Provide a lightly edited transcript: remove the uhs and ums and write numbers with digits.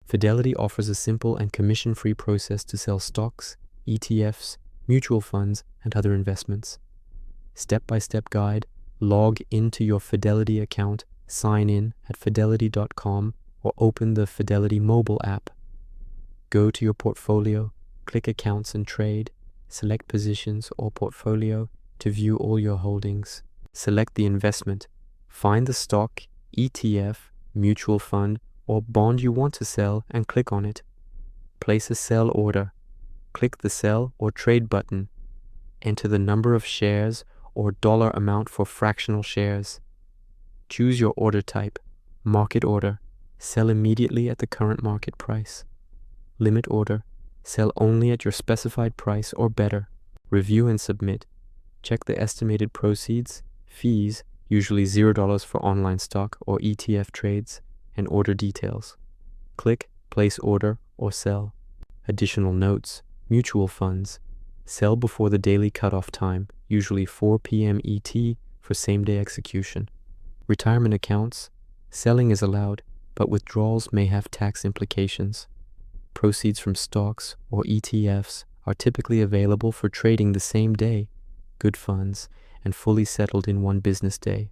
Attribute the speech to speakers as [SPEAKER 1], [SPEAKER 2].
[SPEAKER 1] Fidelity offers a simple and commission-free process to sell stocks, ETFs, mutual funds, and other investments. Step-by-step guide, log into your Fidelity account, sign in at fidelity.com, or open the Fidelity mobile app. Go to your portfolio, click Accounts and Trade, select Positions or Portfolio to view all your holdings. Select the investment, find the stock, ETF, mutual fund, or bond you want to sell and click on it. Place a sell order. Click the Sell or Trade button. Enter the number of shares or dollar amount for fractional shares. Choose your order type, market order, sell immediately at the current market price. Limit order, sell only at your specified price or better. Review and submit. Check the estimated proceeds, fees, usually $0 for online stock or ETF trades, and order details. Click Place Order or Sell. Additional notes, mutual funds. Sell before the daily cutoff time, usually 4 p.m. ET for same-day execution. Retirement accounts. Selling is allowed, but withdrawals may have tax implications. Proceeds from stocks or ETFs are typically available for trading the same day, good funds, and fully settled in one business day.